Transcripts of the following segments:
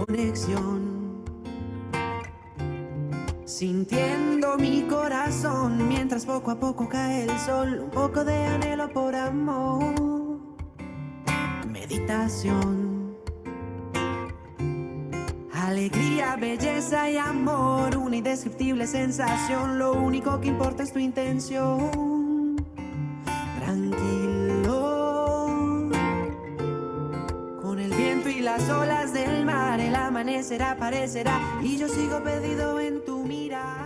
Conexión, sintiendo mi corazón mientras poco a poco cae el sol, un poco de anhelo por amor. Meditación, alegría, belleza y amor, una indescriptible sensación, lo único que importa es tu intención. Tranquilo, con el viento y las olas del mar, el amanecer aparecerá y yo sigo perdido en tu mirar.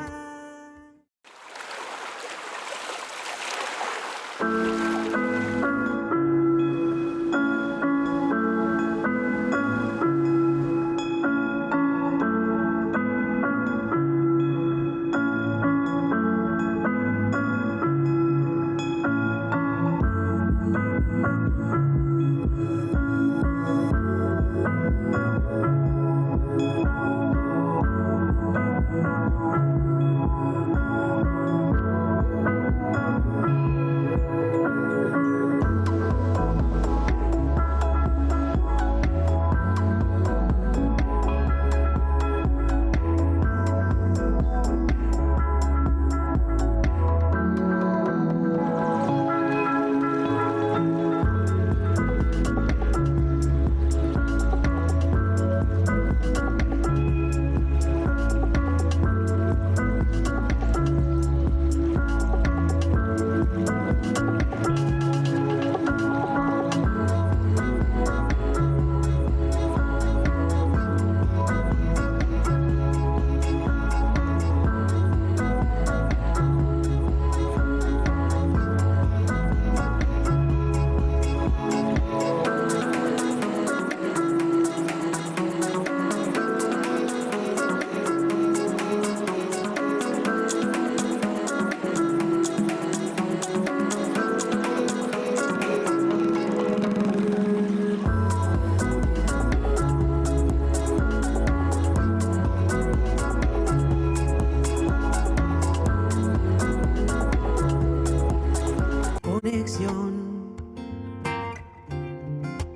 Conexión,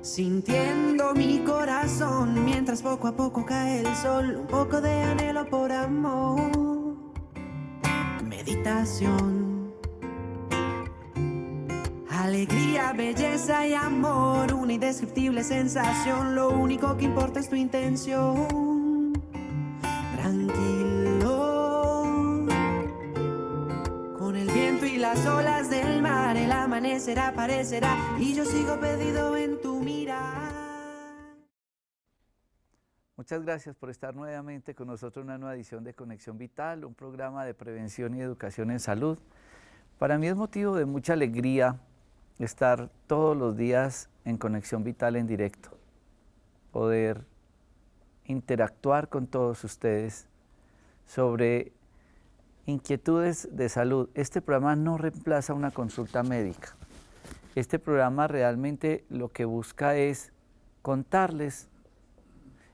sintiendo mi corazón mientras poco a poco cae el sol, un poco de anhelo por amor. Meditación, alegría, belleza y amor, una indescriptible sensación, lo único que importa es tu intención. Tranquilo, con el viento y las olas del mar, el amanecer aparecerá y yo sigo perdido en tu mirar. Muchas gracias por estar nuevamente con nosotros en una nueva edición de Conexión Vital, un programa de prevención y educación en salud. Para mí es motivo de mucha alegría estar todos los días en Conexión Vital en directo, poder interactuar con todos ustedes sobre inquietudes de salud. Este programa no reemplaza una consulta médica. Este programa realmente lo que busca es contarles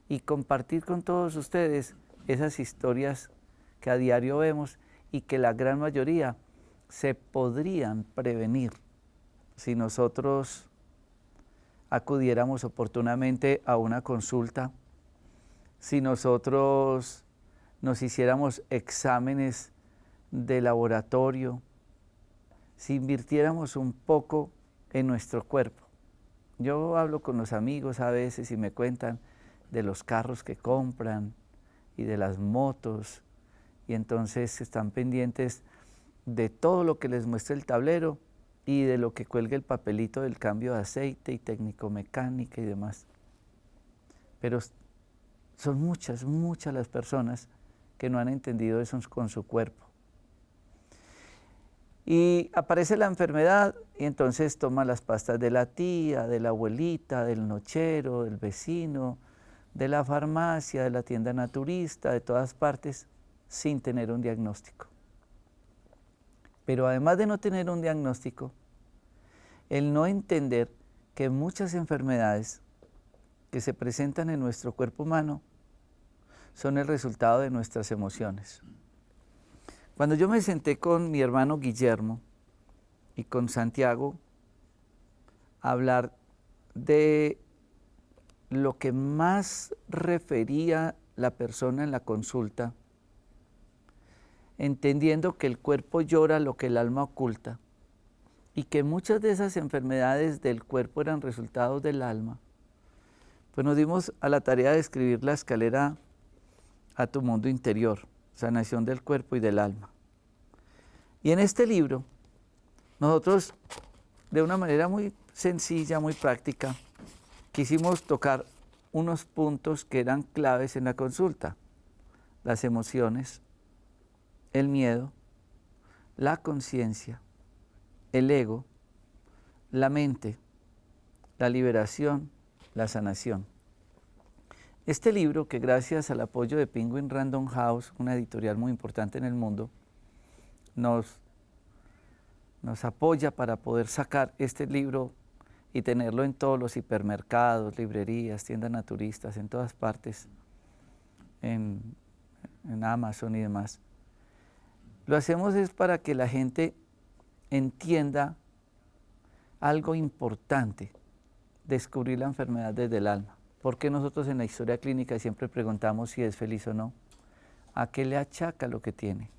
y compartir con todos ustedes esas historias que a diario vemos y que la gran mayoría se podrían prevenir si nosotros acudiéramos oportunamente a una consulta, si nosotros nos hiciéramos exámenes de laboratorio, si invirtiéramos un poco en nuestro cuerpo. Yo hablo con los amigos a veces y me cuentan de los carros que compran y de las motos, y entonces están pendientes de todo lo que les muestra el tablero y de lo que cuelga el papelito del cambio de aceite y técnico-mecánica y demás. Pero son muchas las personas que no han entendido eso con su cuerpo. Y aparece la enfermedad y entonces toma las pastas de la tía, de la abuelita, del nochero, del vecino, de la farmacia, de la tienda naturista, de todas partes, sin tener un diagnóstico. Pero además de no tener un diagnóstico, el no entender que muchas enfermedades que se presentan en nuestro cuerpo humano son el resultado de nuestras emociones. Cuando yo me senté con mi hermano Guillermo y con Santiago a hablar de lo que más refería la persona en la consulta, entendiendo que el cuerpo llora lo que el alma oculta y que muchas de esas enfermedades del cuerpo eran resultados del alma, pues nos dimos a la tarea de escribir la escalera a tu mundo interior, sanación del cuerpo y del alma. Y en este libro, nosotros, de una manera muy sencilla, muy práctica, quisimos tocar unos puntos que eran claves en la consulta: las emociones, el miedo, la conciencia, el ego, la mente, la liberación, la sanación. Este libro, que gracias al apoyo de Penguin Random House, una editorial muy importante en el mundo, nos apoya para poder sacar este libro y tenerlo en todos los hipermercados, librerías, tiendas naturistas, en todas partes, en Amazon y demás. Lo hacemos es para que la gente entienda algo importante: descubrir la enfermedad desde el alma. Porque nosotros en la historia clínica siempre preguntamos si es feliz o no. ¿A qué le achaca lo que tiene?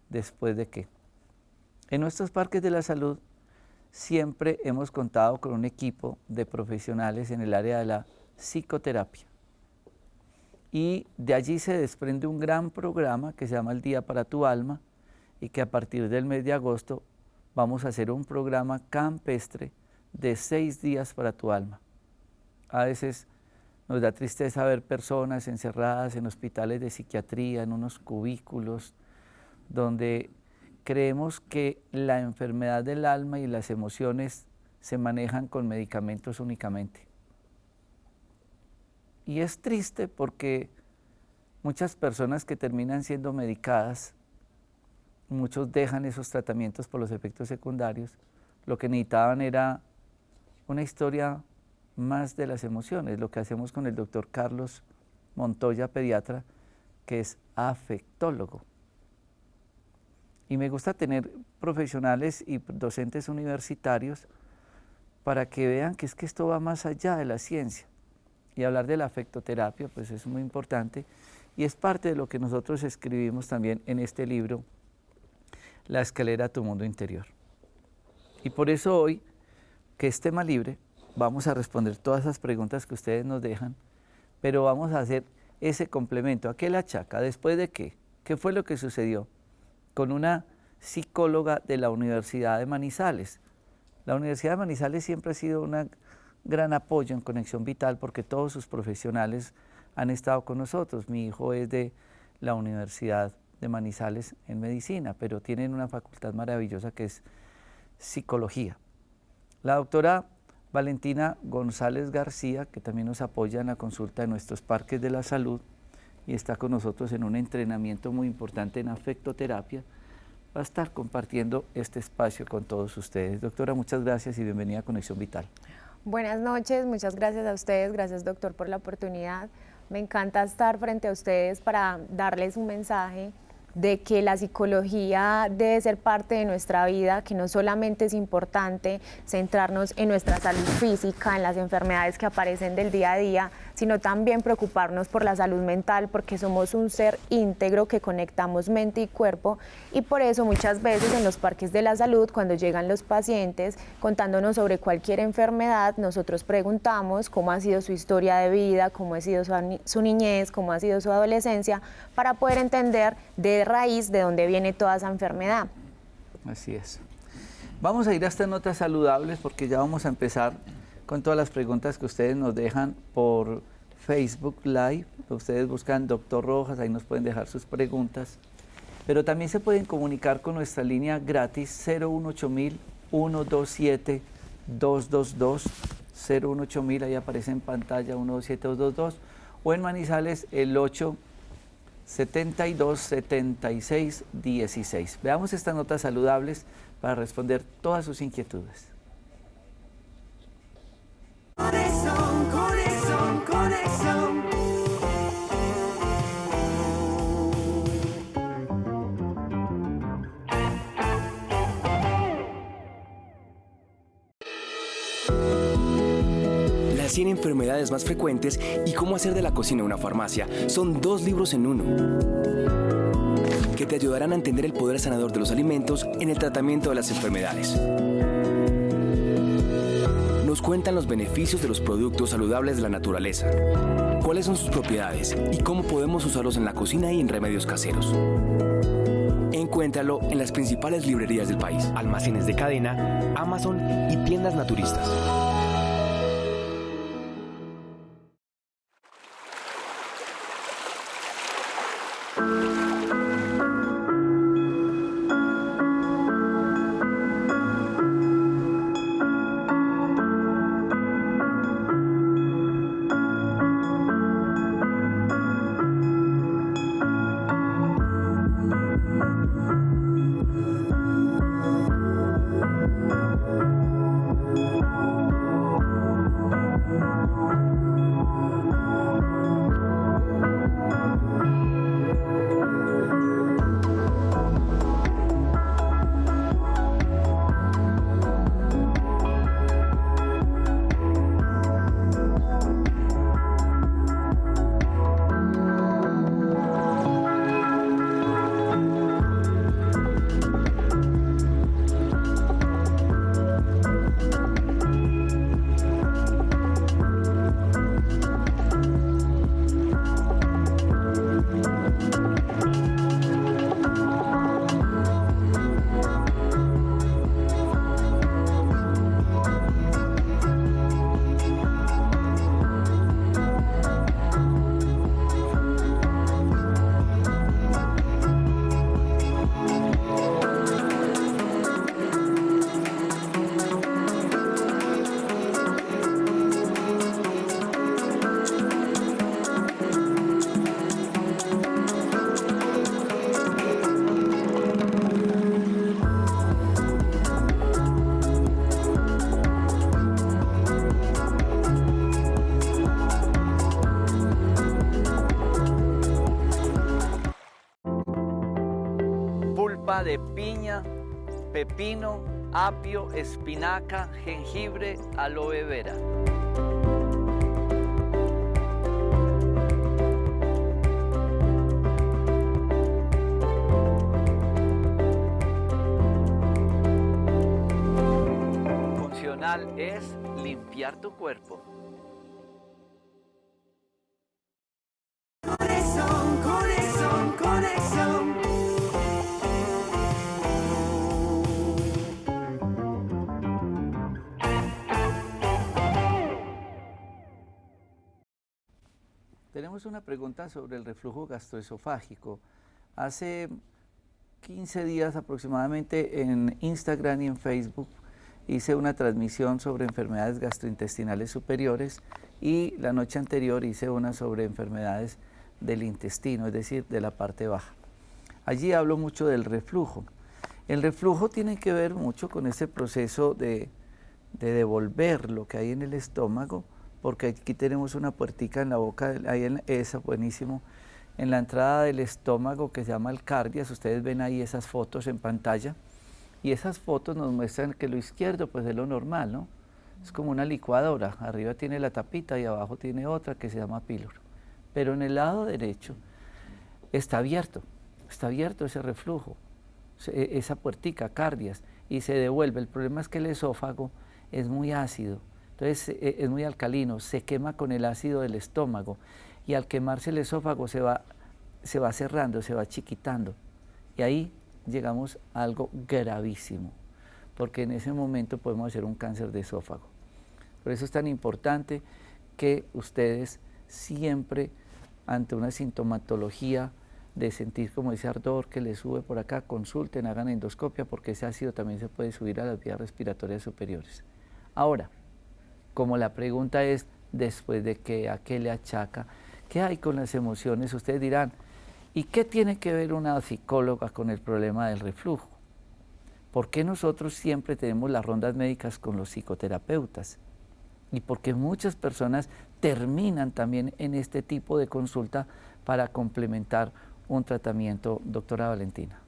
¿Después de qué? En nuestros parques de la salud siempre hemos contado con un equipo de profesionales en el área de la psicoterapia. Y de allí se desprende un gran programa que se llama El Día para tu Alma, y que a partir del mes de agosto vamos a hacer un programa campestre de 6 días para tu alma. A veces nos da tristeza ver personas encerradas en hospitales de psiquiatría, en unos cubículos, donde creemos que la enfermedad del alma y las emociones se manejan con medicamentos únicamente. Y es triste porque muchas personas que terminan siendo medicadas, muchos dejan esos tratamientos por los efectos secundarios. Lo que necesitaban era una historia más de las emociones, lo que hacemos con el doctor Carlos Montoya, pediatra, que es afectólogo. Y me gusta tener profesionales y docentes universitarios para que vean que es que esto va más allá de la ciencia. Y hablar de la afectoterapia pues es muy importante, y es parte de lo que nosotros escribimos también en este libro, La escalera a tu mundo interior. Y por eso hoy, que es tema libre, vamos a responder todas esas preguntas que ustedes nos dejan, pero vamos a hacer ese complemento. ¿A qué le achaca? ¿Después de qué? ¿Qué fue lo que sucedió? Con una psicóloga de la Universidad de Manizales. La Universidad de Manizales siempre ha sido un gran apoyo en Conexión Vital, porque todos sus profesionales han estado con nosotros. Mi hijo es de la Universidad de Manizales en medicina, pero tienen una facultad maravillosa que es psicología. La doctora Valentina González García, que también nos apoya en la consulta de nuestros parques de la salud y está con nosotros en un entrenamiento muy importante en afectoterapia, va a estar compartiendo este espacio con todos ustedes. Doctora, muchas gracias y bienvenida a Conexión Vital. Buenas noches, muchas gracias a ustedes, gracias doctor por la oportunidad. Me encanta estar frente a ustedes para darles un mensaje de que la psicología debe ser parte de nuestra vida, que no solamente es importante centrarnos en nuestra salud física, en las enfermedades que aparecen del día a día, sino también preocuparnos por la salud mental, porque somos un ser íntegro que conectamos mente y cuerpo, y por eso muchas veces en los parques de la salud, cuando llegan los pacientes contándonos sobre cualquier enfermedad, nosotros preguntamos cómo ha sido su historia de vida, cómo ha sido su niñez, cómo ha sido su adolescencia, para poder entender de raíz de dónde viene toda esa enfermedad. Así es. Vamos a ir a estas notas saludables, porque ya vamos a empezar con todas las preguntas que ustedes nos dejan por Facebook Live. Ustedes buscan Doctor Rojas, ahí nos pueden dejar sus preguntas. Pero también se pueden comunicar con nuestra línea gratis 018-127-222, 018-000, ahí aparece en pantalla 127-222, o en Manizales el 872-76-16. Veamos estas notas saludables para responder todas sus inquietudes. Conexión, conexión, conexión. las 100 enfermedades más frecuentes y cómo hacer de la cocina una farmacia son 2 libros en uno, que te ayudarán a entender el poder sanador de los alimentos en el tratamiento de las enfermedades. Nos cuentan los beneficios de los productos saludables de la naturaleza, cuáles son sus propiedades y cómo podemos usarlos en la cocina y en remedios caseros. Encuéntralo en las principales librerías del país, almacenes de cadena, Amazon y tiendas naturistas. De piña, pepino, apio, espinaca, jengibre, aloe vera. Funcional es limpiar tu cuerpo. Conexión, conexión, conexión. Tenemos una pregunta sobre el reflujo gastroesofágico. Hace 15 días aproximadamente en Instagram y en Facebook hice una transmisión sobre enfermedades gastrointestinales superiores y la noche anterior hice una sobre enfermedades del intestino, es decir, de la parte baja. Allí hablo mucho del reflujo. El reflujo tiene que ver mucho con ese proceso de devolver lo que hay en el estómago, porque aquí tenemos una puertica en la boca, ahí esa, buenísimo, en la entrada del estómago que se llama el cardias. Ustedes ven ahí esas fotos en pantalla, y esas fotos nos muestran que lo izquierdo pues es lo normal, ¿no? Es como una licuadora, arriba tiene la tapita y abajo tiene otra que se llama píloro. Pero en el lado derecho está abierto ese reflujo, esa puertica, cardias, y se devuelve. El problema es que el esófago es muy ácido, entonces es muy alcalino, se quema con el ácido del estómago, y al quemarse el esófago se va cerrando, se va chiquitando, y ahí llegamos a algo gravísimo, porque en ese momento podemos hacer un cáncer de esófago. Por eso es tan importante que ustedes siempre, ante una sintomatología de sentir como ese ardor que les sube por acá, consulten, hagan endoscopia, porque ese ácido también se puede subir a las vías respiratorias superiores. Ahora, como la pregunta es, después de que a qué le achaca, ¿qué hay con las emociones? Ustedes dirán, ¿y qué tiene que ver una psicóloga con el problema del reflujo? ¿Por qué nosotros siempre tenemos las rondas médicas con los psicoterapeutas? Y porque muchas personas terminan también en este tipo de consulta para complementar un tratamiento, doctora Valentina.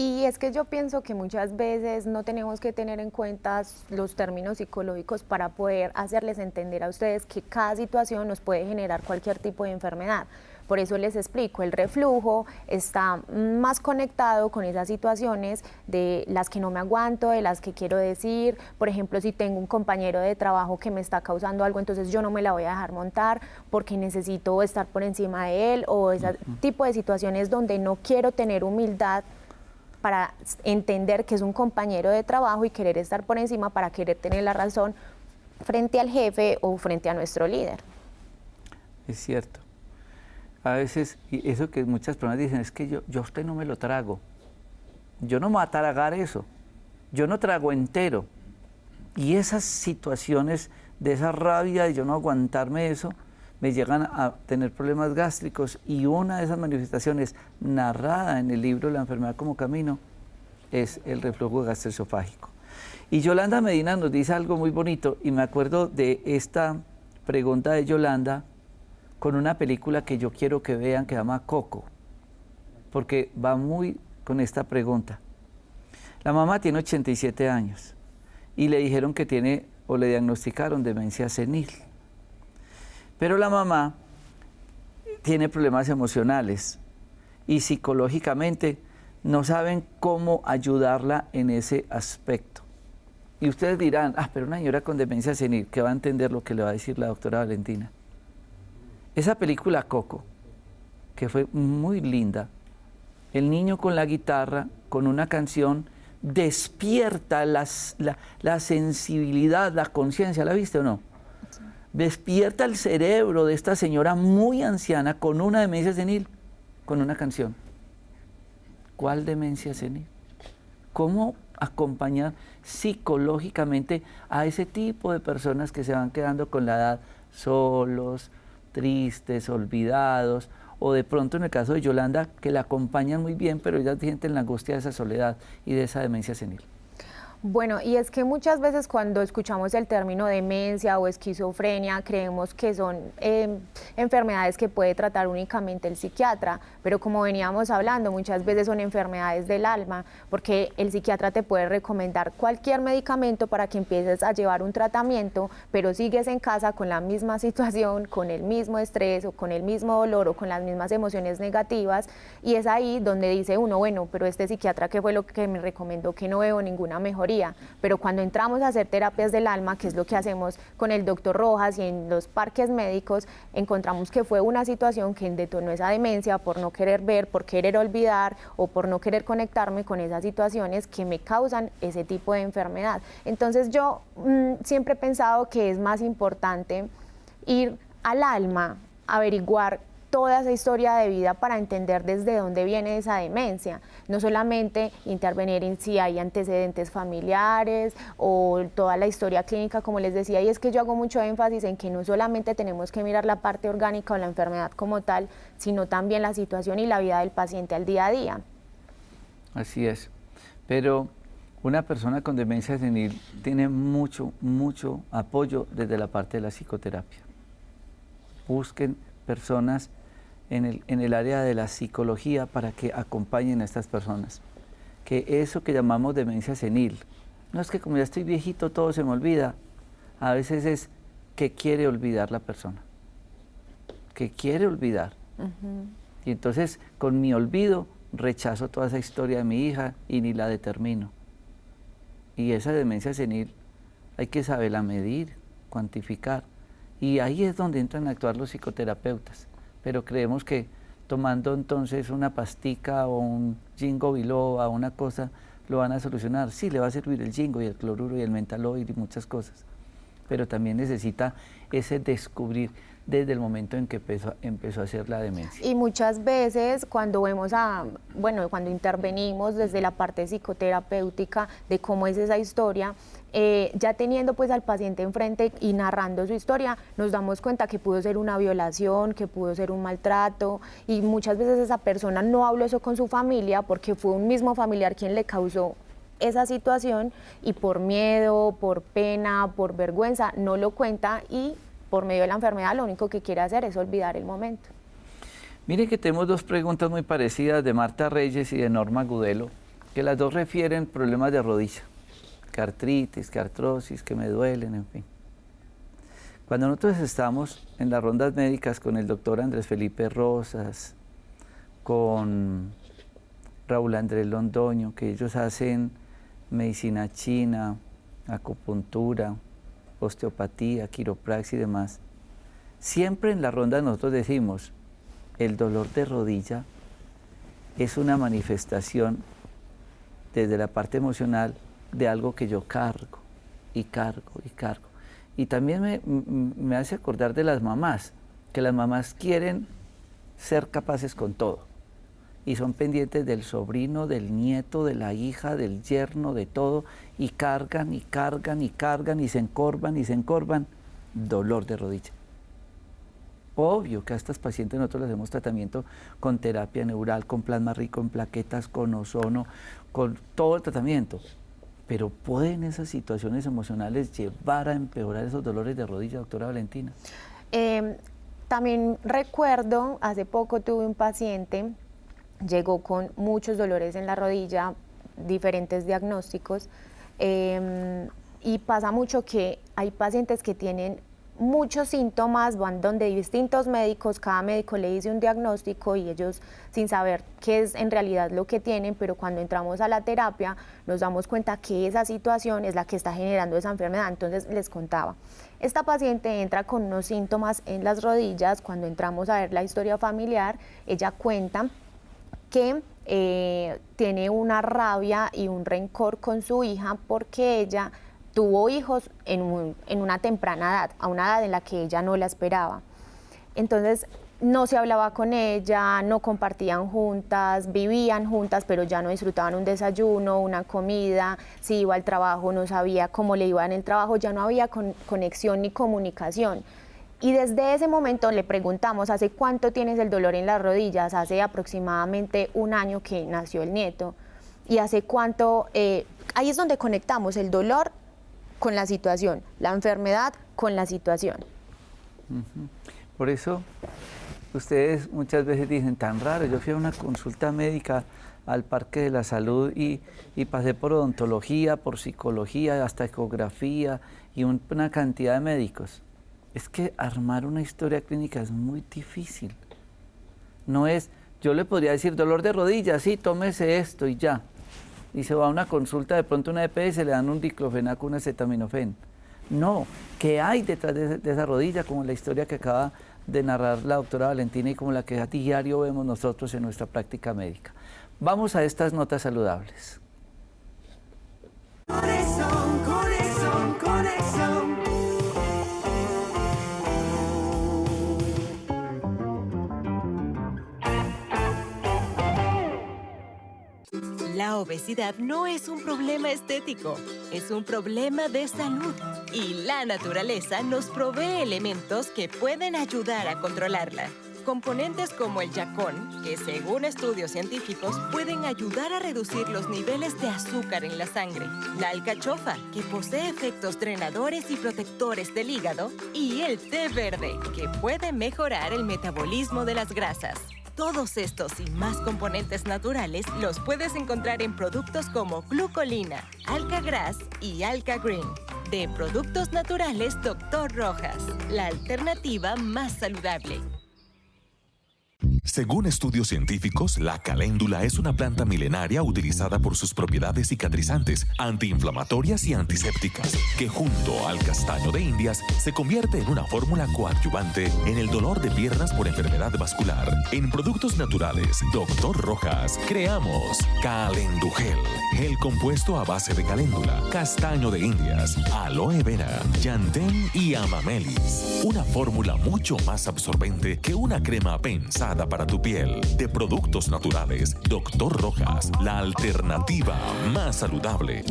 Y es que yo pienso que muchas veces no tenemos que tener en cuenta los términos psicológicos para poder hacerles entender a ustedes que cada situación nos puede generar cualquier tipo de enfermedad. Por eso les explico, el reflujo está más conectado con esas situaciones de las que no me aguanto, de las que quiero decir. Por ejemplo, si tengo un compañero de trabajo que me está causando algo, entonces yo no me la voy a dejar montar porque necesito estar por encima de él, o ese tipo de situaciones donde no quiero tener humildad para entender que es un compañero de trabajo y querer estar por encima para querer tener la razón frente al jefe o frente a nuestro líder. Es cierto. A veces, y eso que muchas personas dicen, es que yo a usted no me lo trago. Yo no me voy a tragar eso. Yo no trago entero. Y esas situaciones de esa rabia de yo no aguantarme eso, me llegan a tener problemas gástricos. Y una de esas manifestaciones narrada en el libro La enfermedad como camino es el reflujo gastroesofágico. Y Yolanda Medina nos dice algo muy bonito, y me acuerdo de esta pregunta de Yolanda con una película que yo quiero que vean que se llama Coco, porque va muy con esta pregunta. La mamá tiene 87 años y le dijeron que tiene, o le diagnosticaron demencia senil. Pero la mamá tiene problemas emocionales y psicológicamente no saben cómo ayudarla en ese aspecto. Y ustedes dirán, pero una señora con demencia senil, ¿qué va a entender lo que le va a decir la doctora Valentina? Esa película Coco, que fue muy linda, el niño con la guitarra, con una canción, despierta la sensibilidad, la conciencia, ¿la viste o no? Sí. Despierta el cerebro de esta señora muy anciana con una demencia senil, con una canción. ¿Cuál demencia senil? ¿Cómo acompañar psicológicamente a ese tipo de personas que se van quedando con la edad solos, tristes, olvidados, o de pronto en el caso de Yolanda, que la acompañan muy bien, pero ellas sienten la angustia de esa soledad y de esa demencia senil? Bueno, y es que muchas veces cuando escuchamos el término demencia o esquizofrenia, creemos que son enfermedades que puede tratar únicamente el psiquiatra, pero como veníamos hablando, muchas veces son enfermedades del alma, porque el psiquiatra te puede recomendar cualquier medicamento para que empieces a llevar un tratamiento, pero sigues en casa con la misma situación, con el mismo estrés o con el mismo dolor o con las mismas emociones negativas, y es ahí donde dice uno, bueno, pero este psiquiatra, ¿qué fue lo que me recomendó? Que no veo ninguna mejoría. Pero cuando entramos a hacer terapias del alma, que es lo que hacemos con el doctor Rojas y en los parques médicos, encontramos que fue una situación que detonó esa demencia por no querer ver, por querer olvidar o por no querer conectarme con esas situaciones que me causan ese tipo de enfermedad. Entonces yo siempre he pensado que es más importante ir al alma, averiguar toda esa historia de vida para entender desde dónde viene esa demencia, no solamente intervenir en si hay antecedentes familiares o toda la historia clínica, como les decía, y es que yo hago mucho énfasis en que no solamente tenemos que mirar la parte orgánica o la enfermedad como tal, sino también la situación y la vida del paciente al día a día. Así es, pero una persona con demencia senil tiene mucho apoyo desde la parte de la psicoterapia. Busquen personas en el área de la psicología para que acompañen a estas personas. Que eso que llamamos demencia senil, no es que como ya estoy viejito todo se me olvida, a veces es que quiere olvidar la persona, que quiere olvidar. Y entonces con mi olvido rechazo toda esa historia de mi hija y ni la determino. Y esa demencia senil hay que saberla medir, cuantificar, y ahí es donde entran a actuar los psicoterapeutas. Pero creemos que tomando entonces una pastica o un ginkgo biloba, una cosa, lo van a solucionar. Sí, le va a servir el ginkgo y el cloruro y el mentaloide y muchas cosas, pero también necesita ese descubrir desde el momento en que empezó a hacer la demencia. Y muchas veces cuando cuando intervenimos desde la parte psicoterapéutica de cómo es esa historia, ya teniendo pues al paciente enfrente y narrando su historia, nos damos cuenta que pudo ser una violación, que pudo ser un maltrato, y muchas veces esa persona no habló eso con su familia porque fue un mismo familiar quien le causó esa situación, y por miedo, por pena, por vergüenza no lo cuenta, y por medio de la enfermedad lo único que quiere hacer es olvidar el momento. Mire que tenemos dos preguntas muy parecidas de Marta Reyes y de Norma Gudelo, que las dos refieren problemas de rodilla, que artritis, que artrosis, que me duelen, en fin. Cuando nosotros estamos en las rondas médicas con el doctor Andrés Felipe Rosas, con Raúl Andrés Londoño, que ellos hacen medicina china, acupuntura, osteopatía, quiropraxia y demás, siempre en la ronda nosotros decimos, el dolor de rodilla es una manifestación desde la parte emocional de algo que yo cargo y cargo y cargo. Y también me hace acordar de las mamás, que las mamás quieren ser capaces con todo y son pendientes del sobrino, del nieto, de la hija, del yerno, de todo, y cargan y cargan y cargan y se encorvan y se encorvan. Dolor de rodilla. Obvio que a estas pacientes nosotros les hacemos tratamiento con terapia neural, con plasma rico en plaquetas, con ozono, con todo el tratamiento. Pero ¿pueden esas situaciones emocionales llevar a empeorar esos dolores de rodilla, doctora Valentina? También recuerdo, hace poco tuve un paciente, llegó con muchos dolores en la rodilla, diferentes diagnósticos, y pasa mucho que hay pacientes que tienen muchos síntomas, van donde distintos médicos, cada médico le dice un diagnóstico y ellos sin saber qué es en realidad lo que tienen, pero cuando entramos a la terapia nos damos cuenta que esa situación es la que está generando esa enfermedad. Entonces les contaba, esta paciente entra con unos síntomas en las rodillas, cuando entramos a ver la historia familiar, ella cuenta que tiene una rabia y un rencor con su hija porque ella tuvo hijos en una temprana edad, a una edad en la que ella no la esperaba. Entonces no se hablaba con ella, no compartían juntas, vivían juntas, pero ya no disfrutaban un desayuno, una comida, si iba al trabajo no sabía cómo le iba en el trabajo, ya no había conexión ni comunicación. Y desde ese momento le preguntamos, ¿hace cuánto tienes el dolor en las rodillas? Hace aproximadamente 1 año que nació el nieto. ¿Y hace cuánto? Ahí es donde conectamos el dolor con la situación, la enfermedad con la situación. Por eso ustedes muchas veces dicen, tan raro, yo fui a una consulta médica al Parque de la Salud y pasé por odontología, por psicología, hasta ecografía y una cantidad de médicos. Es que armar una historia clínica es muy difícil. No es, yo le podría decir, dolor de rodillas, sí, tómese esto y ya. Y se va a una consulta, de pronto una EPS, le dan un diclofenac, un acetaminofén. No, ¿qué hay detrás de esa rodilla? Como la historia que acaba de narrar la doctora Valentina y como la que a diario vemos nosotros en nuestra práctica médica. Vamos a estas notas saludables. Conexión, conexión, conexión. La obesidad no es un problema estético, es un problema de salud. Y la naturaleza nos provee elementos que pueden ayudar a controlarla. Componentes como el yacón, que según estudios científicos pueden ayudar a reducir los niveles de azúcar en la sangre. La alcachofa, que posee efectos drenadores y protectores del hígado. Y el té verde, que puede mejorar el metabolismo de las grasas. Todos estos y más componentes naturales los puedes encontrar en productos como glucolina, Alka-Gras y Alka-Green. De Productos Naturales Dr. Rojas, la alternativa más saludable. Según estudios científicos, la caléndula es una planta milenaria utilizada por sus propiedades cicatrizantes, antiinflamatorias y antisépticas, que junto al castaño de Indias se convierte en una fórmula coadyuvante en el dolor de piernas por enfermedad vascular. En Productos Naturales Dr. Rojas creamos Calendugel, gel compuesto a base de caléndula, castaño de Indias, aloe vera, yantén y amamelis. Una fórmula mucho más absorbente que una crema pensada para tu piel. De Productos Naturales Dr. Rojas, la alternativa más saludable.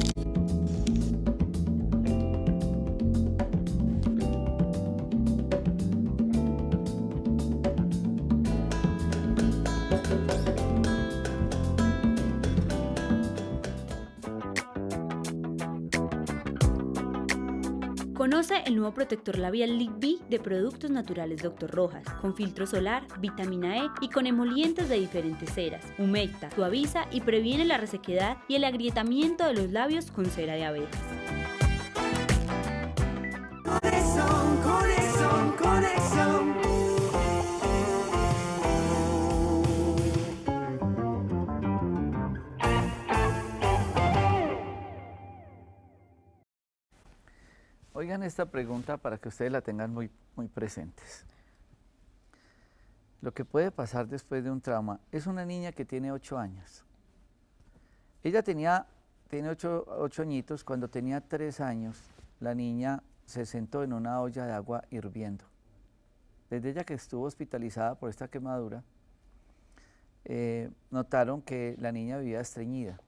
Conoce el nuevo protector labial Lip B de Productos Naturales Dr. Rojas, con filtro solar, vitamina E y con emolientes de diferentes ceras. Humecta, suaviza y previene la resequedad y el agrietamiento de los labios con cera de abejas. Conexión, conexión, conexión. Oigan esta pregunta para que ustedes la tengan muy presentes. Lo que puede pasar después de un trauma es una niña que tiene 8 años. Ella tiene 8 añitos, cuando tenía 3 años, la niña se sentó en una olla de agua hirviendo. Desde ella que estuvo hospitalizada por esta quemadura, notaron que la niña vivía estreñida.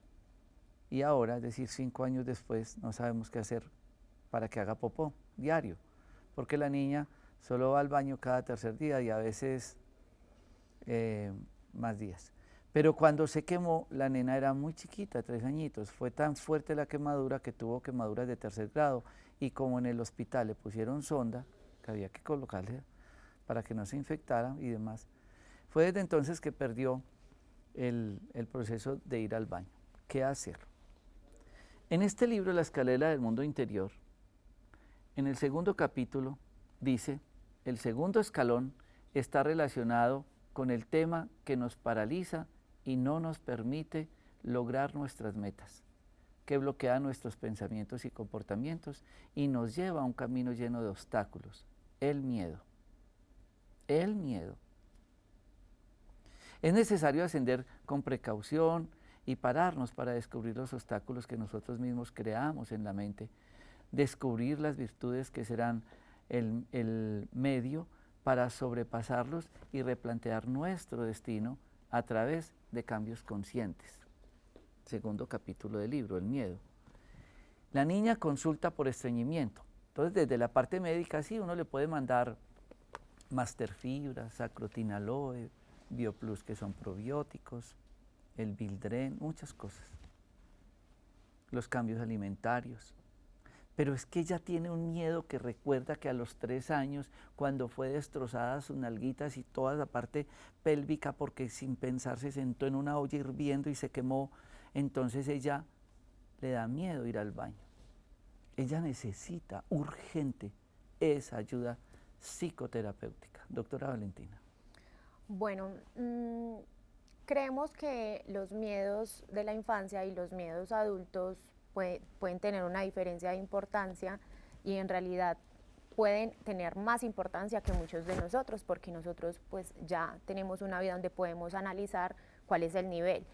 Y ahora, es decir, 5 años después, no sabemos qué hacer para que haga popó diario, porque la niña solo va al baño cada tercer día y a veces más días. Pero cuando se quemó, la nena era muy chiquita, 3 añitos, fue tan fuerte la quemadura que tuvo quemaduras de 3er grado, y como en el hospital le pusieron sonda, que había que colocarle para que no se infectara y demás, fue desde entonces que perdió el proceso de ir al baño. ¿Qué hacer? En este libro, La escalera del mundo interior, en el 2.º capítulo dice: el segundo escalón está relacionado con el tema que nos paraliza y no nos permite lograr nuestras metas, que bloquea nuestros pensamientos y comportamientos y nos lleva a un camino lleno de obstáculos: el miedo. El miedo. Es necesario ascender con precaución y pararnos para descubrir los obstáculos que nosotros mismos creamos en la mente, descubrir las virtudes que serán el medio para sobrepasarlos y replantear nuestro destino a través de cambios conscientes. 2.º capítulo del libro, el miedo. La niña consulta por estreñimiento. Entonces, desde la parte médica, sí, uno le puede mandar Masterfibra, Sacrotinaloe, Bioplus, que son probióticos, el Bildren, muchas cosas. Los cambios alimentarios. Pero es que ella tiene un miedo que recuerda que a los 3 años, cuando fue destrozada sus nalguitas y toda la parte pélvica, porque sin pensar se sentó en una olla hirviendo y se quemó, entonces ella le da miedo ir al baño. Ella necesita urgente esa ayuda psicoterapéutica. Doctora Valentina. Bueno, creemos que los miedos de la infancia y los miedos adultos pueden tener una diferencia de importancia, y en realidad pueden tener más importancia que muchos de nosotros, porque nosotros pues ya tenemos una vida donde podemos analizar cuál es el nivel.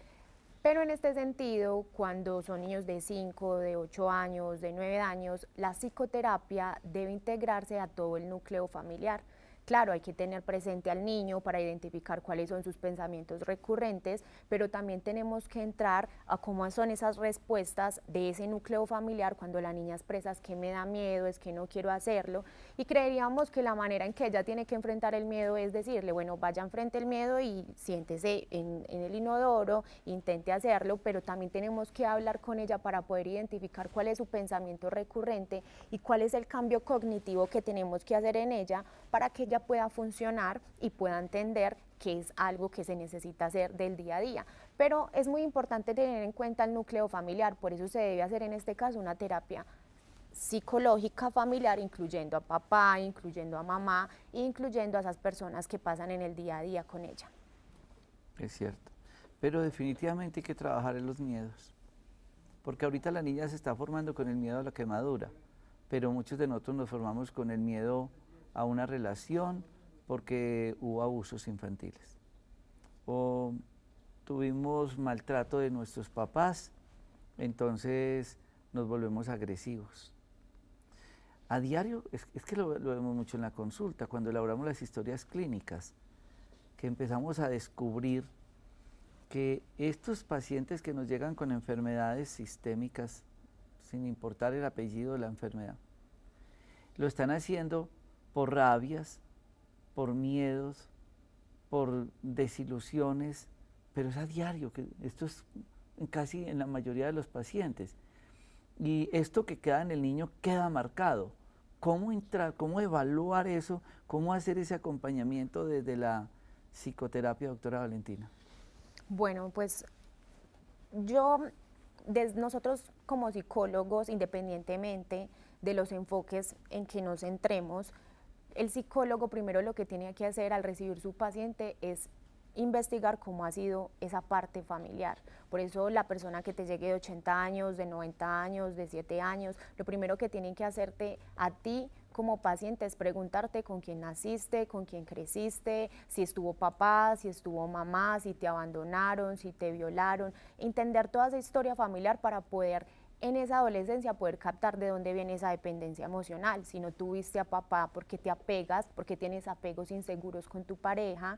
Pero en este sentido, cuando son niños de 5, de 8 años, de 9 años, la psicoterapia debe integrarse a todo el núcleo familiar. Claro, hay que tener presente al niño para identificar cuáles son sus pensamientos recurrentes, pero también tenemos que entrar a cómo son esas respuestas de ese núcleo familiar cuando la niña expresa: es que me da miedo, es que no quiero hacerlo, y creeríamos que la manera en que ella tiene que enfrentar el miedo es decirle: bueno, vaya enfrente el miedo y siéntese en el inodoro, intente hacerlo, pero también tenemos que hablar con ella para poder identificar cuál es su pensamiento recurrente y cuál es el cambio cognitivo que tenemos que hacer en ella para que ella pueda funcionar y pueda entender que es algo que se necesita hacer del día a día. Pero es muy importante tener en cuenta el núcleo familiar, por eso se debe hacer en este caso una terapia psicológica familiar, incluyendo a papá, incluyendo a mamá, incluyendo a esas personas que pasan en el día a día con ella. Es cierto, pero definitivamente hay que trabajar en los miedos, porque ahorita la niña se está formando con el miedo a la quemadura, pero muchos de nosotros nos formamos con el miedo a una relación porque hubo abusos infantiles, o tuvimos maltrato de nuestros papás, entonces nos volvemos agresivos. A diario, es que lo vemos mucho en la consulta, cuando elaboramos las historias clínicas, que empezamos a descubrir que estos pacientes que nos llegan con enfermedades sistémicas, sin importar el apellido de la enfermedad, lo están haciendo por rabias, por miedos, por desilusiones, pero es a diario, que esto es casi en la mayoría de los pacientes. Y esto que queda en el niño queda marcado, cómo evaluar eso, cómo hacer ese acompañamiento desde la psicoterapia, doctora Valentina? Bueno, pues nosotros como psicólogos, independientemente de los enfoques en que nos centremos, el psicólogo primero lo que tiene que hacer al recibir su paciente es investigar cómo ha sido esa parte familiar. Por eso la persona que te llegue de 80 años, de 90 años, de 7 años, lo primero que tienen que hacerte a ti como paciente es preguntarte con quién naciste, con quién creciste, si estuvo papá, si estuvo mamá, si te abandonaron, si te violaron, entender toda esa historia familiar para poder en esa adolescencia poder captar de dónde viene esa dependencia emocional. Si no tuviste a papá, porque te apegas, porque tienes apegos inseguros con tu pareja,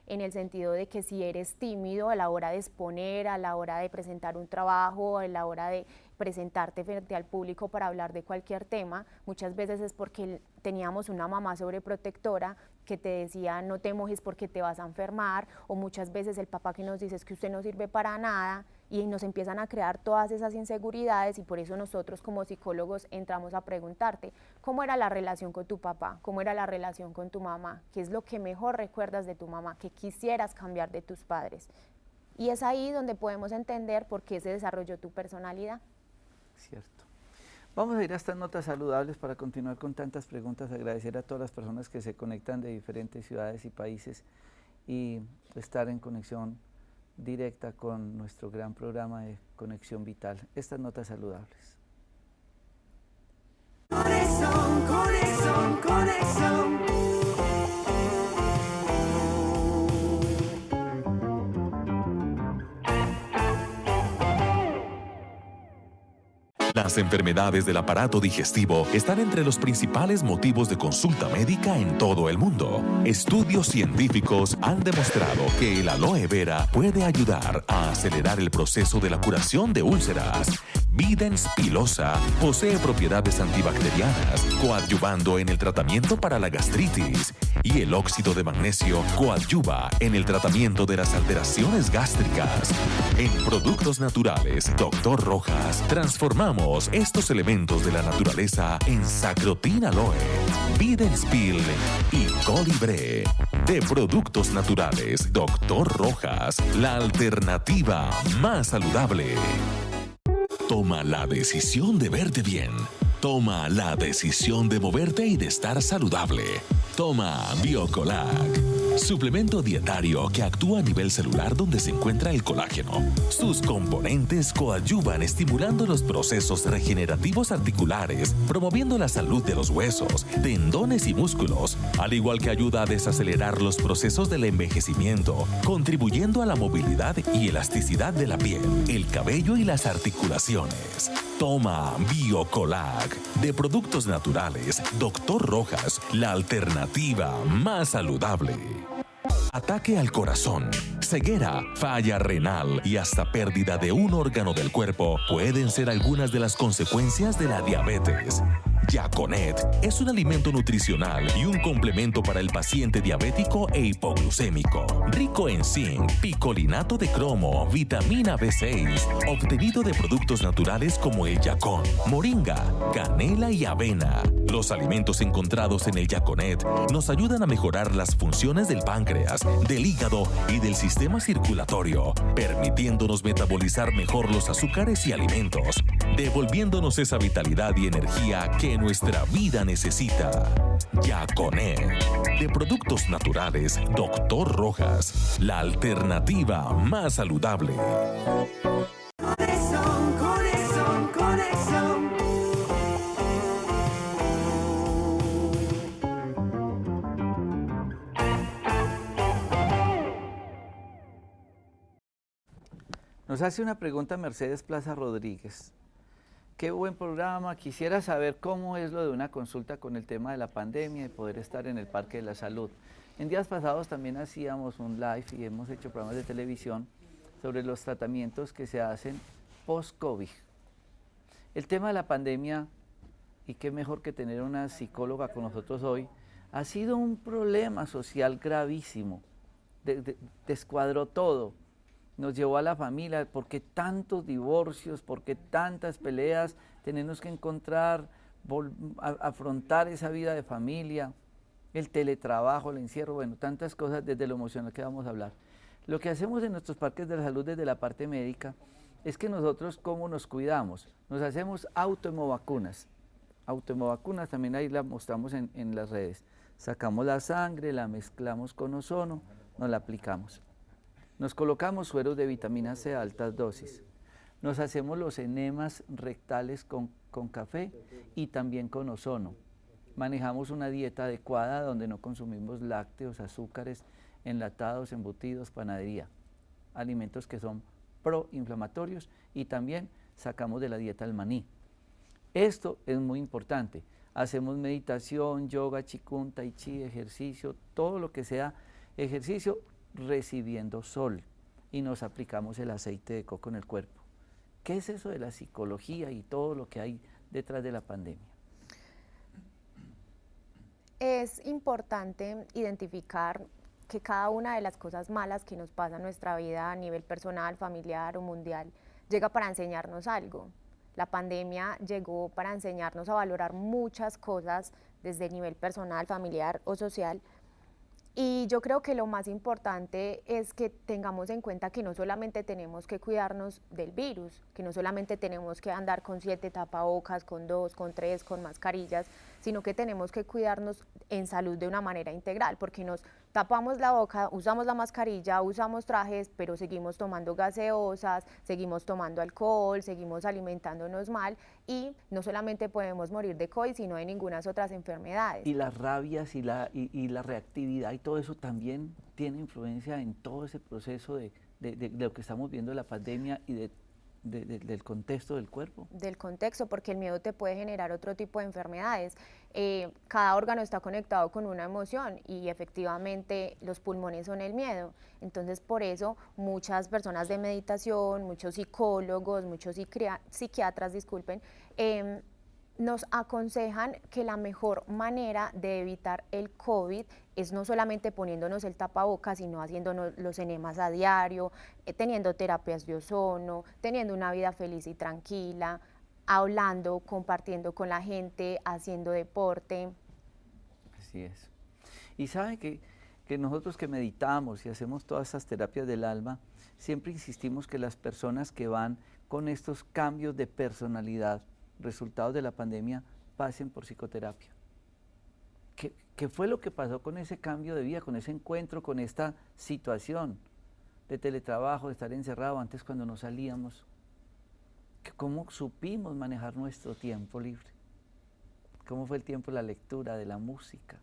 en el sentido de que si eres tímido a la hora de exponer, a la hora de presentar un trabajo, a la hora de presentarte frente al público para hablar de cualquier tema, muchas veces es porque teníamos una mamá sobreprotectora que te decía no te mojes porque te vas a enfermar, o muchas veces el papá que nos dice es que usted no sirve para nada, y nos empiezan a crear todas esas inseguridades, y por eso nosotros como psicólogos entramos a preguntarte cómo era la relación con tu papá, cómo era la relación con tu mamá, qué es lo que mejor recuerdas de tu mamá, qué quisieras cambiar de tus padres. Y es ahí donde podemos entender por qué se desarrolló tu personalidad. Cierto. Vamos a ir a estas notas saludables para continuar con tantas preguntas, agradecer a todas las personas que se conectan de diferentes ciudades y países y estar en conexión directa con nuestro gran programa de Conexión Vital. Estas notas saludables. Conexión, conexión, conexión. Las enfermedades del aparato digestivo están entre los principales motivos de consulta médica en todo el mundo. Estudios científicos han demostrado que el aloe vera puede ayudar a acelerar el proceso de la curación de úlceras. Videns pilosa posee propiedades antibacterianas, coadyuvando en el tratamiento para la gastritis, y el óxido de magnesio coadyuva en el tratamiento de las alteraciones gástricas. En Productos Naturales Dr. Rojas, transformamos estos elementos de la naturaleza en Sacrotin Aloe, Videns Pil y Colibre. De Productos Naturales Dr. Rojas, la alternativa más saludable. Toma la decisión de verte bien. Toma la decisión de moverte y de estar saludable. Toma Biocolac, suplemento dietario que actúa a nivel celular donde se encuentra el colágeno. Sus componentes coadyuvan estimulando los procesos regenerativos articulares, promoviendo la salud de los huesos, tendones y músculos, al igual que ayuda a desacelerar los procesos del envejecimiento, contribuyendo a la movilidad y elasticidad de la piel, el cabello y las articulaciones. Toma Biocolac, de Productos Naturales Dr. Rojas, la alternativa más saludable. Ataque al corazón, ceguera, falla renal y hasta pérdida de un órgano del cuerpo pueden ser algunas de las consecuencias de la diabetes. Yaconet es un alimento nutricional y un complemento para el paciente diabético e hipoglucémico. Rico en zinc, picolinato de cromo, vitamina B6, obtenido de productos naturales como el yacón, moringa, canela y avena. Los alimentos encontrados en el Yaconet nos ayudan a mejorar las funciones del páncreas, del hígado y del sistema circulatorio, permitiéndonos metabolizar mejor los azúcares y alimentos, devolviéndonos esa vitalidad y energía que nuestra vida necesita. Yaconet, de Productos Naturales Dr. Rojas, la alternativa más saludable. Conexión, conexión, conexión. Nos hace una pregunta Mercedes Plaza Rodríguez. Qué buen programa, quisiera saber cómo es lo de una consulta con el tema de la pandemia y poder estar en el Parque de la Salud. En días pasados también hacíamos un live y hemos hecho programas de televisión sobre los tratamientos que se hacen post-COVID. El tema de la pandemia, y qué mejor que tener una psicóloga con nosotros hoy, ha sido un problema social gravísimo, descuadró todo. Nos llevó a la familia, ¿por qué tantos divorcios? ¿Por qué tantas peleas? Tenemos que encontrar afrontar esa vida de familia, el teletrabajo, el encierro, bueno, tantas cosas desde lo emocional que vamos a hablar. Lo que hacemos en nuestros parques de la salud desde la parte médica es que nosotros, ¿cómo nos cuidamos? Nos hacemos autohemovacunas. Autohemovacunas también ahí la mostramos en las redes. Sacamos la sangre, la mezclamos con ozono, nos la aplicamos. Nos colocamos sueros de vitamina C a altas dosis. Nos hacemos los enemas rectales con café y también con ozono. Manejamos una dieta adecuada donde no consumimos lácteos, azúcares, enlatados, embutidos, panadería. Alimentos que son proinflamatorios y también sacamos de la dieta el maní. Esto es muy importante. Hacemos meditación, yoga, qigong, tai chi, ejercicio, todo lo que sea ejercicio recibiendo sol y nos aplicamos el aceite de coco en el cuerpo. ¿Qué es eso de la psicología y todo lo que hay detrás de la pandemia? Es importante identificar que cada una de las cosas malas que nos pasa en nuestra vida a nivel personal, familiar o mundial llega para enseñarnos algo. La pandemia llegó para enseñarnos a valorar muchas cosas desde el nivel personal, familiar o social. Y yo creo que lo más importante es que tengamos en cuenta que no solamente tenemos que cuidarnos del virus, que no solamente tenemos que andar con 7 tapabocas, con 2, con 3, con mascarillas, sino que tenemos que cuidarnos en salud de una manera integral, porque nos tapamos la boca, usamos la mascarilla, usamos trajes, pero seguimos tomando gaseosas, seguimos tomando alcohol, seguimos alimentándonos mal y no solamente podemos morir de COVID, sino de ninguna otras enfermedades. Y las rabias y la reactividad y todo eso también tiene influencia en todo ese proceso de lo que estamos viendo de la pandemia y del contexto del cuerpo. Del contexto, porque el miedo te puede generar otro tipo de enfermedades. Cada órgano está conectado con una emoción y efectivamente los pulmones son el miedo. Entonces por eso muchas personas de meditación, muchos psicólogos, muchos psiquiatras, disculpen, nos aconsejan que la mejor manera de evitar el COVID es no solamente poniéndonos el tapabocas, sino haciéndonos los enemas a diario, teniendo terapias de ozono, teniendo una vida feliz y tranquila, hablando, compartiendo con la gente, haciendo deporte. Así es. Y sabe que nosotros que meditamos y hacemos todas estas terapias del alma, siempre insistimos que las personas que van con estos cambios de personalidad, resultados de la pandemia, pasen por psicoterapia. ¿Qué fue lo que pasó con ese cambio de vida, con ese encuentro, con esta situación de teletrabajo, de estar encerrado antes cuando no salíamos? ¿Cómo supimos manejar nuestro tiempo libre? ¿Cómo fue el tiempo de la lectura, de la música?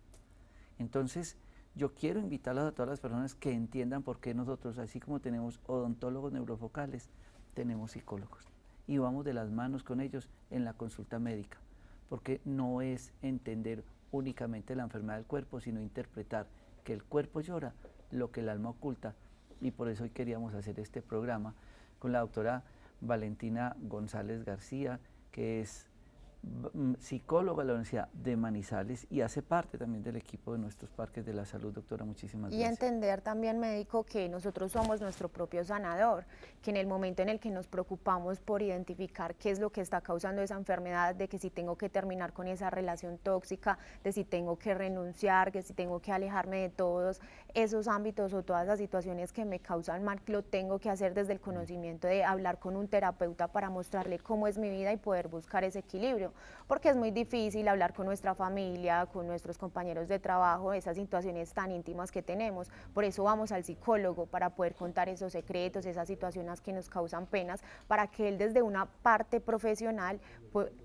Entonces, yo quiero invitarlas a todas las personas que entiendan por qué nosotros, así como tenemos odontólogos neurofocales, tenemos psicólogos. Y vamos de las manos con ellos en la consulta médica, porque no es entender únicamente la enfermedad del cuerpo, sino interpretar que el cuerpo llora lo que el alma oculta, y por eso hoy queríamos hacer este programa con la doctora Valentina González García, que es psicóloga de la Universidad de Manizales y hace parte también del equipo de nuestros parques de la salud. Doctora, muchísimas gracias. Y entender también, médico, que nosotros somos nuestro propio sanador, que en el momento en el que nos preocupamos por identificar qué es lo que está causando esa enfermedad, de que si tengo que terminar con esa relación tóxica, de si tengo que renunciar, que si tengo que alejarme de todos esos ámbitos o todas las situaciones que me causan mal, lo tengo que hacer desde el conocimiento de hablar con un terapeuta para mostrarle cómo es mi vida y poder buscar ese equilibrio. Porque es muy difícil hablar con nuestra familia, con nuestros compañeros de trabajo, esas situaciones tan íntimas que tenemos. Por eso vamos al psicólogo, para poder contar esos secretos, esas situaciones que nos causan penas, para que él desde una parte profesional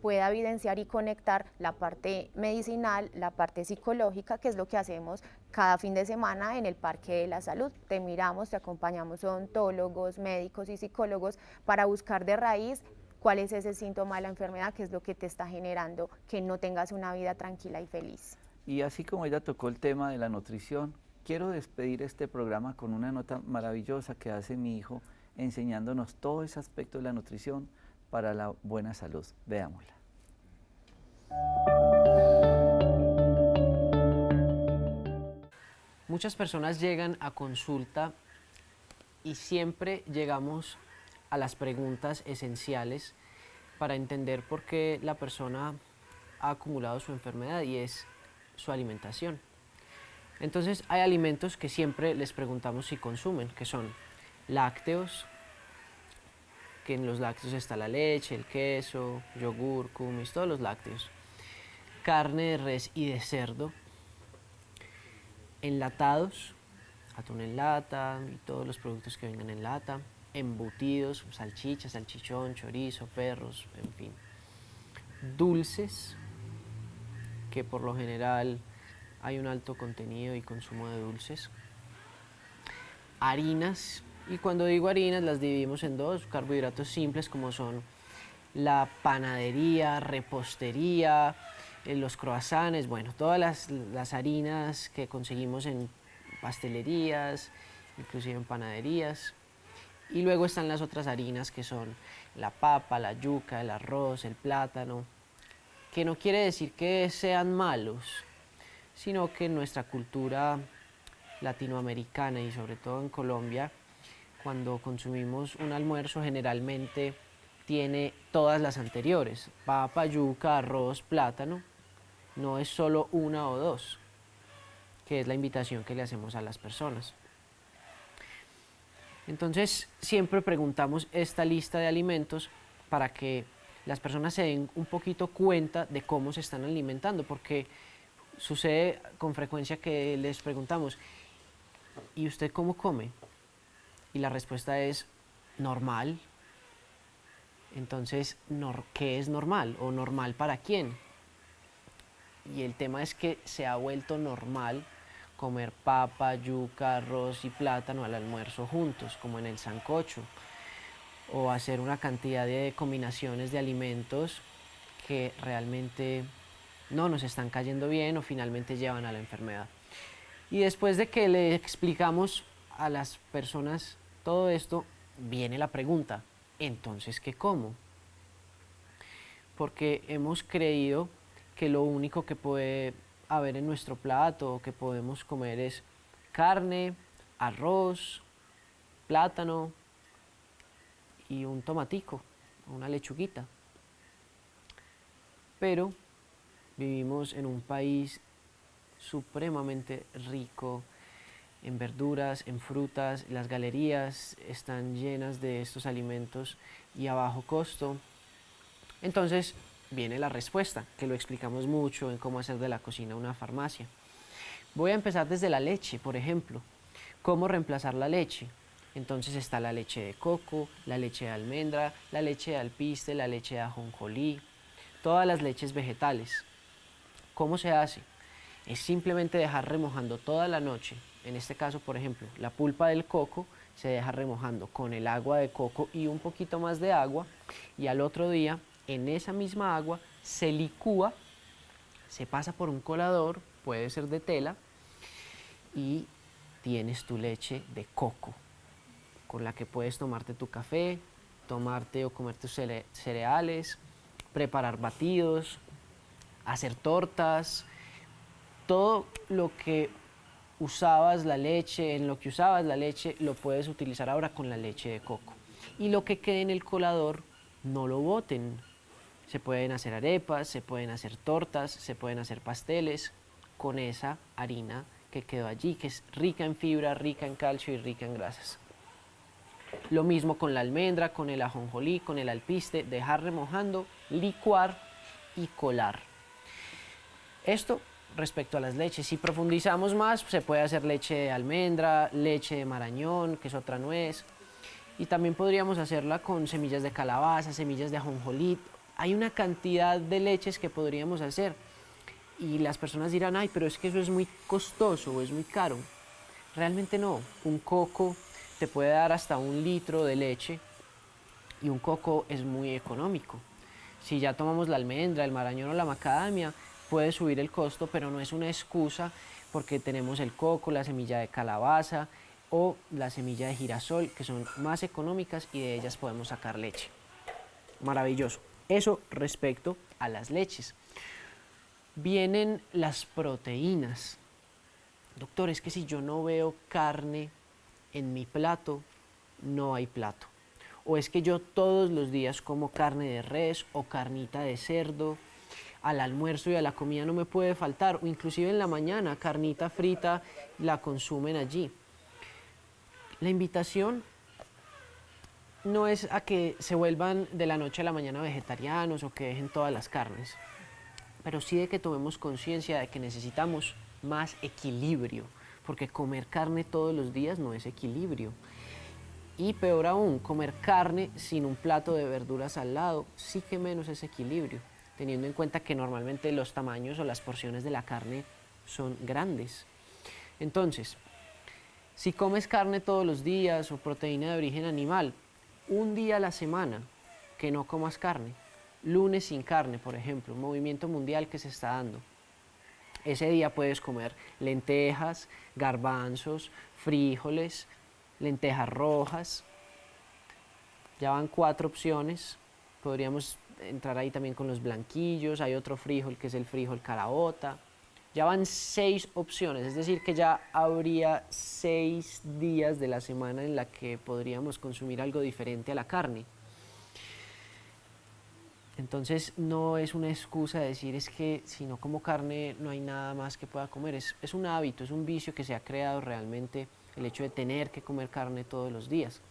pueda evidenciar y conectar la parte medicinal, la parte psicológica, que es lo que hacemos cada fin de semana en el Parque de la Salud. Te miramos, te acompañamos odontólogos, médicos y psicólogos para buscar de raíz cuál es ese síntoma de la enfermedad, qué es lo que te está generando que no tengas una vida tranquila y feliz. Y así como ella tocó el tema de la nutrición, quiero despedir este programa con una nota maravillosa que hace mi hijo enseñándonos todo ese aspecto de la nutrición para la buena salud. Veámosla. Muchas personas llegan a consulta y siempre llegamos a las preguntas esenciales para entender por qué la persona ha acumulado su enfermedad y es su alimentación. Entonces hay alimentos que siempre les preguntamos si consumen, que son lácteos, que en los lácteos está la leche, el queso, yogur, kumis, todos los lácteos. Carne de res y de cerdo, enlatados, atún en lata y todos los productos que vengan en lata, embutidos, salchicha, salchichón, chorizo, perros, en fin. Dulces, que por lo general hay un alto contenido y consumo de dulces. Harinas, y cuando digo harinas las dividimos en dos, carbohidratos simples como son la panadería, repostería, los croissants, bueno, todas las harinas que conseguimos en pastelerías, inclusive en panaderías. Y luego están las otras harinas que son la papa, la yuca, el arroz, el plátano, que no quiere decir que sean malos, sino que en nuestra cultura latinoamericana y sobre todo en Colombia, cuando consumimos un almuerzo generalmente tiene todas las anteriores, papa, yuca, arroz, plátano, no es solo una o dos, que es la invitación que le hacemos a las personas. Entonces siempre preguntamos esta lista de alimentos para que las personas se den un poquito cuenta de cómo se están alimentando, porque sucede con frecuencia que les preguntamos, ¿y usted cómo come? Y la respuesta es normal. Entonces, ¿qué es normal? ¿O normal para quién? Y el tema es que se ha vuelto normal comer papa, yuca, arroz y plátano al almuerzo juntos, como en el sancocho, o hacer una cantidad de combinaciones de alimentos que realmente no nos están cayendo bien o finalmente llevan a la enfermedad. Y después de que le explicamos a las personas todo esto, viene la pregunta, entonces, ¿qué como? Porque hemos creído que lo único que puede haber en nuestro plato o que podemos comer es carne, arroz, plátano y un tomatico, una lechuguita. Pero vivimos en un país supremamente rico en verduras, en frutas, las galerías están llenas de estos alimentos y a bajo costo. Entonces viene la respuesta, que lo explicamos mucho en cómo hacer de la cocina una farmacia. Voy a empezar desde la leche, por ejemplo. ¿Cómo reemplazar la leche? Entonces está la leche de coco, la leche de almendra, la leche de alpiste, la leche de ajonjolí, todas las leches vegetales. ¿Cómo se hace? Es simplemente dejar remojando toda la noche. En este caso, por ejemplo, la pulpa del coco se deja remojando con el agua de coco y un poquito más de agua, y al otro día en esa misma agua se licúa, se pasa por un colador, puede ser de tela, y tienes tu leche de coco, con la que puedes tomarte tu café, tomarte o comer tus cereales, preparar batidos, hacer tortas, todo lo que usabas la leche, en lo que usabas la leche, lo puedes utilizar ahora con la leche de coco. Y lo que quede en el colador, no lo boten. Se pueden hacer arepas, se pueden hacer tortas, se pueden hacer pasteles con esa harina que quedó allí, que es rica en fibra, rica en calcio y rica en grasas. Lo mismo con la almendra, con el ajonjolí, con el alpiste, dejar remojando, licuar y colar. Esto respecto a las leches. Si profundizamos más, se puede hacer leche de almendra, leche de marañón, que es otra nuez, y también podríamos hacerla con semillas de calabaza, semillas de ajonjolí. Hay una cantidad de leches que podríamos hacer, y las personas dirán, ay, pero es que eso es muy costoso o es muy caro. Realmente no. Un coco te puede dar hasta 1 litro de leche, y un coco es muy económico. Si ya tomamos la almendra, el marañón o la macadamia, puede subir el costo, pero no es una excusa, porque tenemos el coco, la semilla de calabaza o la semilla de girasol, que son más económicas y de ellas podemos sacar leche. Maravilloso. Eso respecto a las leches. Vienen las proteínas. Doctor, es que si yo no veo carne en mi plato, no hay plato. O es que yo todos los días como carne de res o carnita de cerdo. al almuerzo y a la comida no me puede faltar, o inclusive en la mañana, carnita frita, la consumen allí. La invitación no es a que se vuelvan de la noche a la mañana vegetarianos o que dejen todas las carnes, pero sí de que tomemos conciencia de que necesitamos más equilibrio, porque comer carne todos los días no es equilibrio. Y peor aún, comer carne sin un plato de verduras al lado sí que menos es equilibrio, teniendo en cuenta que normalmente los tamaños o las porciones de la carne son grandes. Entonces, si comes carne todos los días o proteína de origen animal, un día a la semana que no comas carne, lunes sin carne, por ejemplo, un movimiento mundial que se está dando. Ese día puedes comer lentejas, garbanzos, frijoles, lentejas rojas. Ya van 4 opciones. Podríamos entrar ahí también con los blanquillos. Hay otro frijol que es el frijol caraota. Ya van 6 opciones, es decir que ya habría 6 días de la semana en la que podríamos consumir algo diferente a la carne. Entonces no es una excusa decir es que si no como carne no hay nada más que pueda comer. Es un hábito, es un vicio que se ha creado realmente el hecho de tener que comer carne todos los días.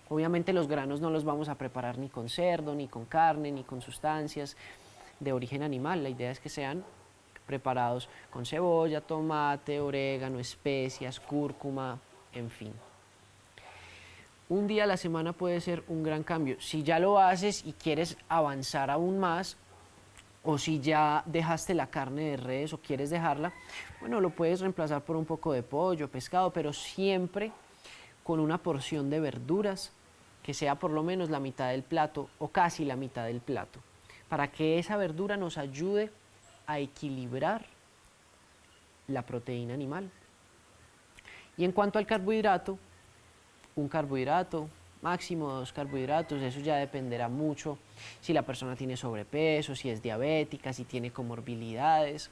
Obviamente los granos no los vamos a preparar ni con cerdo, ni con carne, ni con sustancias de origen animal. La idea es que sean preparados con cebolla, tomate, orégano, especias, cúrcuma, en fin. Un día a la semana puede ser un gran cambio. Si ya lo haces y quieres avanzar aún más, o si ya dejaste la carne de res o quieres dejarla, bueno, lo puedes reemplazar por un poco de pollo, pescado, pero siempre con una porción de verduras que sea por lo menos la mitad del plato o casi la mitad del plato, para que esa verdura nos ayude a equilibrar la proteína animal. Y en cuanto al carbohidrato, un carbohidrato, máximo 2 carbohidratos, eso ya dependerá mucho si la persona tiene sobrepeso, si es diabética, si tiene comorbilidades,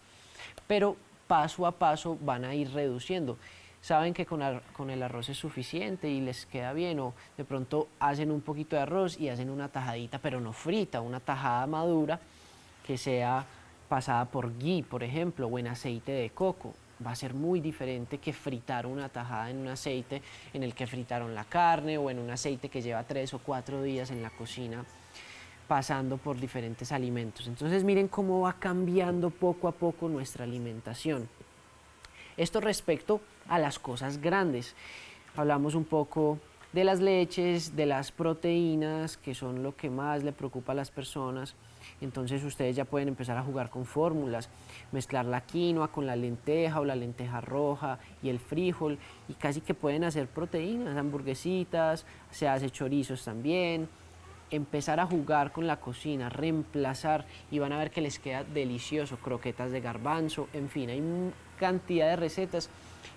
pero paso a paso van a ir reduciendo. Saben que con el arroz es suficiente y les queda bien, o de pronto hacen un poquito de arroz y hacen una tajadita, pero no frita, una tajada madura que sea pasada por ghee, por ejemplo, o en aceite de coco. Va a ser muy diferente que fritar una tajada en un aceite en el que fritaron la carne o en un aceite que lleva 3 o 4 días en la cocina pasando por diferentes alimentos. Entonces miren cómo va cambiando poco a poco nuestra alimentación. Esto respecto a las cosas grandes. Hablamos un poco de las leches, de las proteínas, que son lo que más le preocupa a las personas. Entonces ustedes ya pueden empezar a jugar con fórmulas, mezclar la quinoa con la lenteja o la lenteja roja y el frijol, y casi que pueden hacer proteínas, hamburguesitas, se hace chorizos también. Empezar a jugar con la cocina, reemplazar, y van a ver que les queda delicioso, croquetas de garbanzo, en fin, hay cantidad de recetas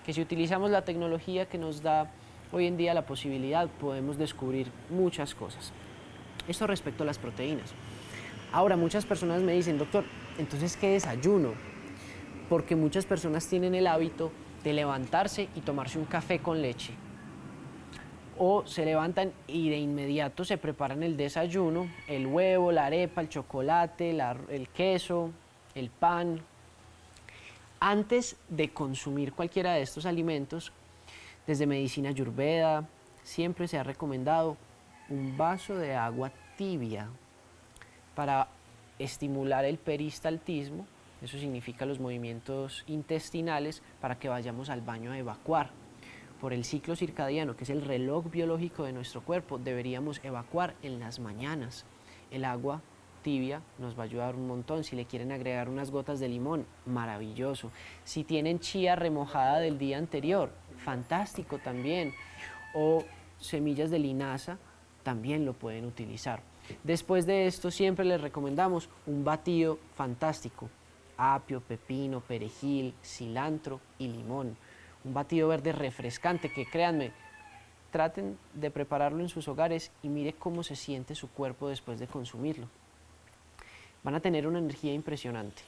que si utilizamos la tecnología que nos da hoy en día la posibilidad, podemos descubrir muchas cosas. Esto respecto a las proteínas. Ahora, muchas personas me dicen, doctor, entonces, ¿qué desayuno? Porque muchas personas tienen el hábito de levantarse y tomarse un café con leche. O se levantan y de inmediato se preparan el desayuno, el huevo, la arepa, el chocolate, el queso, el pan. Antes de consumir cualquiera de estos alimentos, desde medicina ayurveda, siempre se ha recomendado un vaso de agua tibia para estimular el peristaltismo, eso significa los movimientos intestinales, para que vayamos al baño a evacuar. Por el ciclo circadiano, que es el reloj biológico de nuestro cuerpo, deberíamos evacuar en las mañanas. El agua tibia nos va a ayudar un montón. Si le quieren agregar unas gotas de limón, maravilloso. Si tienen chía remojada del día anterior, fantástico también. O semillas de linaza, también lo pueden utilizar. Después de esto, siempre les recomendamos un batido fantástico. Apio, pepino, perejil, cilantro y limón. Un batido verde refrescante que, créanme, traten de prepararlo en sus hogares y mire cómo se siente su cuerpo después de consumirlo. Van a tener una energía impresionante.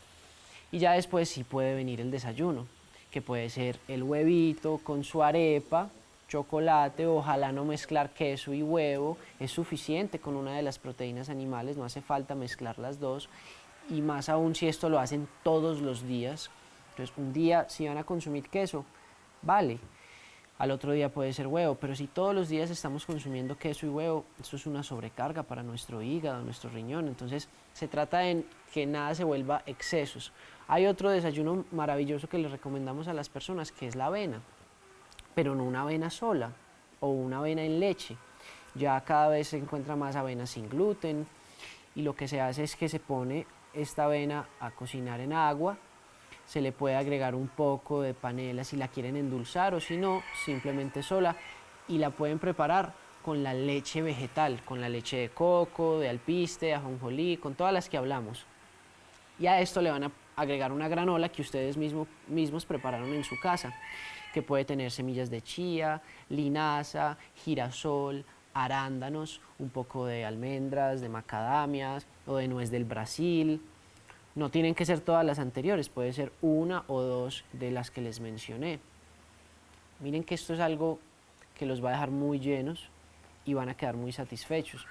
Y ya después sí puede venir el desayuno, que puede ser el huevito con su arepa, chocolate, ojalá no mezclar queso y huevo, es suficiente con una de las proteínas animales, no hace falta mezclar las dos, y más aún si esto lo hacen todos los días. Entonces, un día si van a consumir queso, vale, al otro día puede ser huevo, pero si todos los días estamos consumiendo queso y huevo, eso es una sobrecarga para nuestro hígado, nuestro riñón. Entonces, se trata de que nada se vuelva excesos. Hay otro desayuno maravilloso que les recomendamos a las personas, que es la avena, pero no una avena sola o una avena en leche. Ya cada vez se encuentra más avena sin gluten, y lo que se hace es que se pone esta avena a cocinar en agua, se le puede agregar un poco de panela si la quieren endulzar, o si no, simplemente sola, y la pueden preparar con la leche vegetal, con la leche de coco, de alpiste, de ajonjolí, con todas las que hablamos. Y a esto le van a agregar una granola que ustedes mismos prepararon en su casa, que puede tener semillas de chía, linaza, girasol, arándanos, un poco de almendras, de macadamias o de nuez del Brasil. No tienen que ser todas las anteriores, puede ser una o dos de las que les mencioné. Miren que esto es algo que los va a dejar muy llenos y van a quedar muy satisfechos.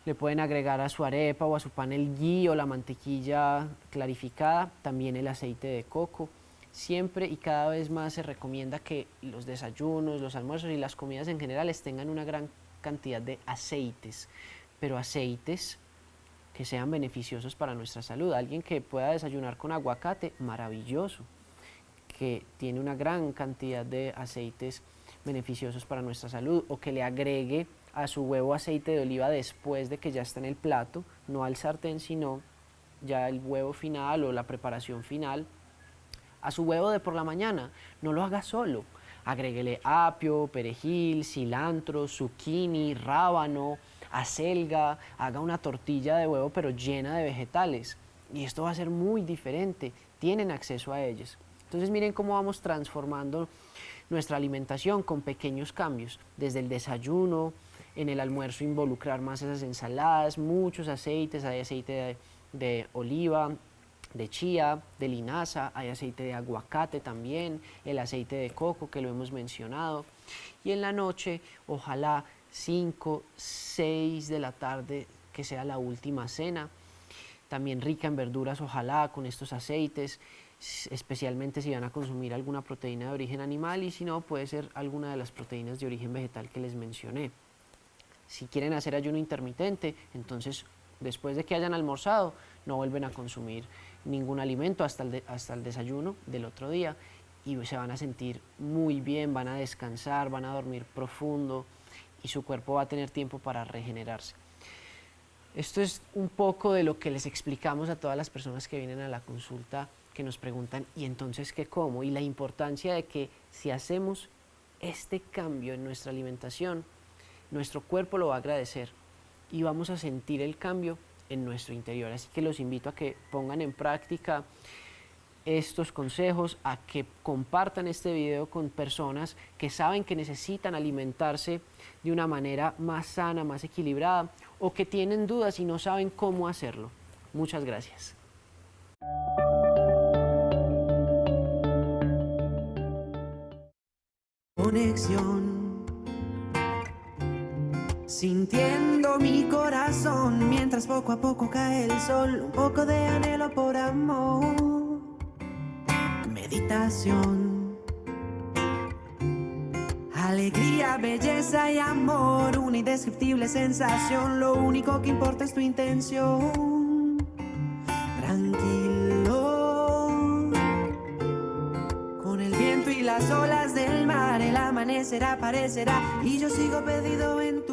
Le pueden agregar a su arepa o a su pan el ghee o la mantequilla clarificada, también el aceite de coco. Siempre y cada vez más se recomienda que los desayunos, los almuerzos y las comidas en general tengan una gran cantidad de aceites, pero aceites que sean beneficiosos para nuestra salud. Alguien que pueda desayunar con aguacate, maravilloso, que tiene una gran cantidad de aceites beneficiosos para nuestra salud, o que le agregue a su huevo aceite de oliva después de que ya está en el plato, no al sartén, sino ya el huevo final o la preparación final. A su huevo de por la mañana, no lo haga solo, agréguele apio, perejil, cilantro, zucchini, rábano, acelga, haga una tortilla de huevo pero llena de vegetales, y esto va a ser muy diferente, tienen acceso a ellos. Entonces miren cómo vamos transformando nuestra alimentación con pequeños cambios, desde el desayuno, en el almuerzo involucrar más esas ensaladas, muchos aceites, hay aceite de oliva, de chía, de linaza, hay aceite de aguacate también, el aceite de coco que lo hemos mencionado, y en la noche ojalá 5, 6 de la tarde que sea la última cena, también rica en verduras ojalá con estos aceites, especialmente si van a consumir alguna proteína de origen animal, y si no puede ser alguna de las proteínas de origen vegetal que les mencioné. Si quieren hacer ayuno intermitente, entonces después de que hayan almorzado no vuelven a consumir ningún alimento hasta el desayuno del otro día, y se van a sentir muy bien, van a descansar, van a dormir profundo y su cuerpo va a tener tiempo para regenerarse. Esto es un poco de lo que les explicamos a todas las personas que vienen a la consulta, que nos preguntan, ¿y entonces qué como? Y la importancia de que si hacemos este cambio en nuestra alimentación, nuestro cuerpo lo va a agradecer y vamos a sentir el cambio en nuestro interior. Así que los invito a que pongan en práctica estos consejos, a que compartan este video con personas que saben que necesitan alimentarse de una manera más sana, más equilibrada, o que tienen dudas y no saben cómo hacerlo. Muchas gracias. Conexión, sintiendo mi corazón mientras poco a poco cae el sol, un poco de anhelo por amor, meditación, alegría, belleza y amor, una indescriptible sensación, lo único que importa es tu intención, tranquilo, con el viento y las olas del mar, el amanecer aparecerá y yo sigo perdido en tu